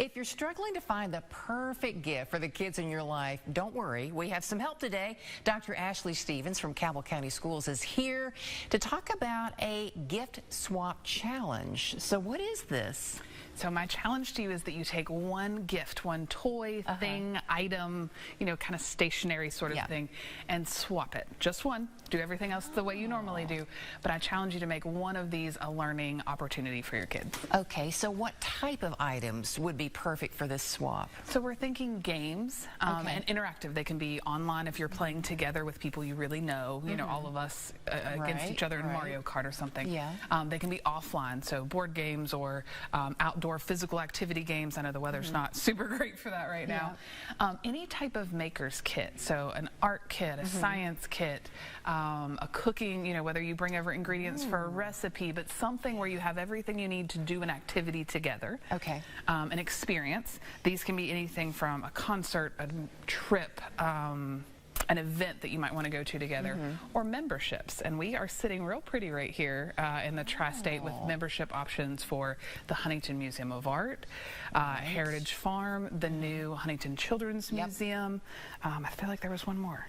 If you're struggling to find the perfect gift for the kids in your life, don't worry. We have some help today. Dr. Ashley Stevens from Cabell County Schools is here to talk about a gift swap challenge. So what is this? So my challenge to you is that you take one gift, one toy, thing, item, kind of stationary sort of thing, and swap it. Just one. Do everything else the way you normally do. But I challenge you to make one of these a learning opportunity for your kids. Okay, so what type of items would be perfect for this swap? So we're thinking games and interactive. They can be online if you're playing together with people you really know, all of us against each other in Mario Kart or something. Yeah. They can be offline, so board games or outdoor physical activity games. I know the weather's not super great for that right now. Any type of maker's kit, so an art kit, a science kit, a cooking, whether you bring over ingredients for a recipe, but something where you have everything you need to do an activity together. Okay. An experience. These can be anything from a concert, a trip, an event that you might want to go to together, or memberships. And we are sitting real pretty right here in the Tri-State with membership options for the Huntington Museum of Art, Heritage Farm, the new Huntington Children's Museum. I feel like there was one more.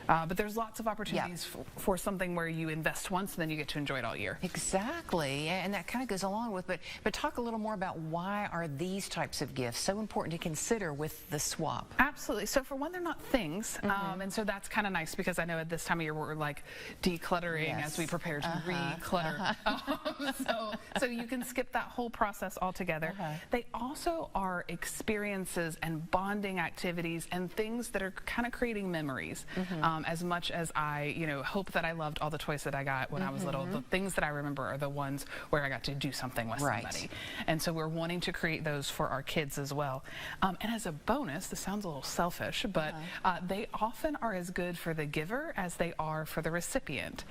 But there's lots of opportunities for something where you invest once and then you get to enjoy it all year. Exactly, and that kind of goes along with, but talk a little more about why are these types of gifts so important to consider with the swap? Absolutely. So for one, they're not things, and so that's kind of nice because I know at this time of year we're like decluttering as we prepare to re-clutter. So you can skip that whole process altogether. They also are experiences and bonding activities and things that are kind of creating memories. As much as I, hope that I loved all the toys that I got when I was little, the things that I remember are the ones where I got to do something with somebody. And so we're wanting to create those for our kids as well. And as a bonus, this sounds a little selfish, but they often are as good for the giver as they are for the recipient.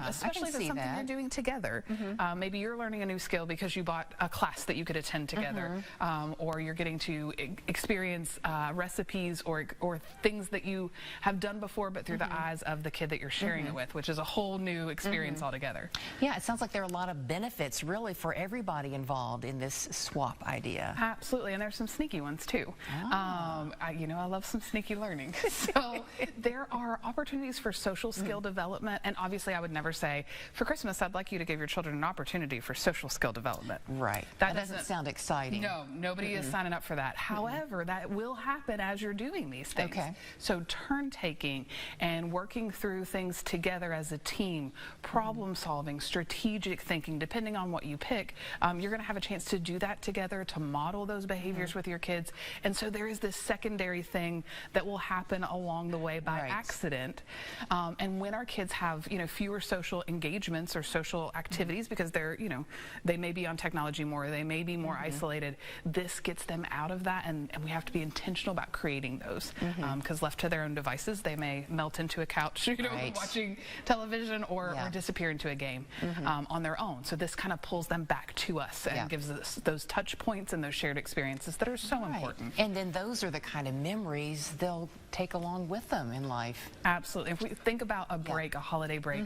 Especially if it's something you're doing together. Maybe you're learning a new skill because you bought a class that you could attend together, or you're getting to experience recipes or things that you have done before, but through the eyes of the kid that you're sharing it with, which is a whole new experience altogether. Yeah, it sounds like there are a lot of benefits really for everybody involved in this swap idea. Absolutely, and there's some sneaky ones too. I love some sneaky learning. So there are opportunities for social skill development, and obviously I would never say, for Christmas, I'd like you to give your children an opportunity for social skill development. Right. That doesn't sound exciting. No, nobody is signing up for that. However, that will happen as you're doing these things. Okay. So turn taking and working through things together as a team, problem solving, strategic thinking, depending on what you pick, you're going to have a chance to do that together, to model those behaviors with your kids. And so there is this secondary thing that will happen along the way by accident. And when our kids have, fewer social engagements or social activities because they're, they may be on technology more, they may be more isolated, this gets them out of that, and we have to be intentional about creating those because left to their own devices, they may melt into a couch, watching television or disappear into a game on their own. So this kind of pulls them back to us and gives us those touch points and those shared experiences that are so important. And then those are the kind of memories they'll take along with them in life. Absolutely. If we think about a break, a holiday break,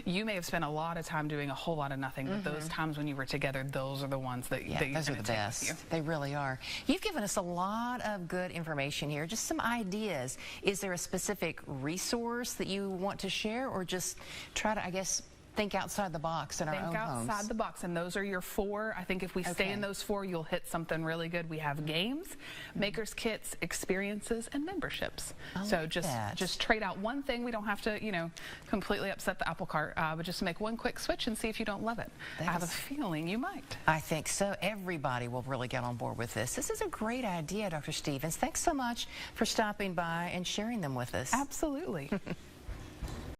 you may have spent a lot of time doing a whole lot of nothing, but those times when you were together, those are the ones that those are the best. They really are. You've given us a lot of good information here, just some ideas. Is there a specific resource that you want to share, or just try to, I guess, think outside the box in our own homes? Think outside the box, and those are your four. I think if we stay in those four, you'll hit something really good. We have games, makers kits, experiences, and memberships. So just trade out one thing. We don't have to, completely upset the apple cart, but just make one quick switch and see if you don't love it. I have a feeling you might. I think so. Everybody will really get on board with this. This is a great idea, Dr. Stevens. Thanks so much for stopping by and sharing them with us. Absolutely.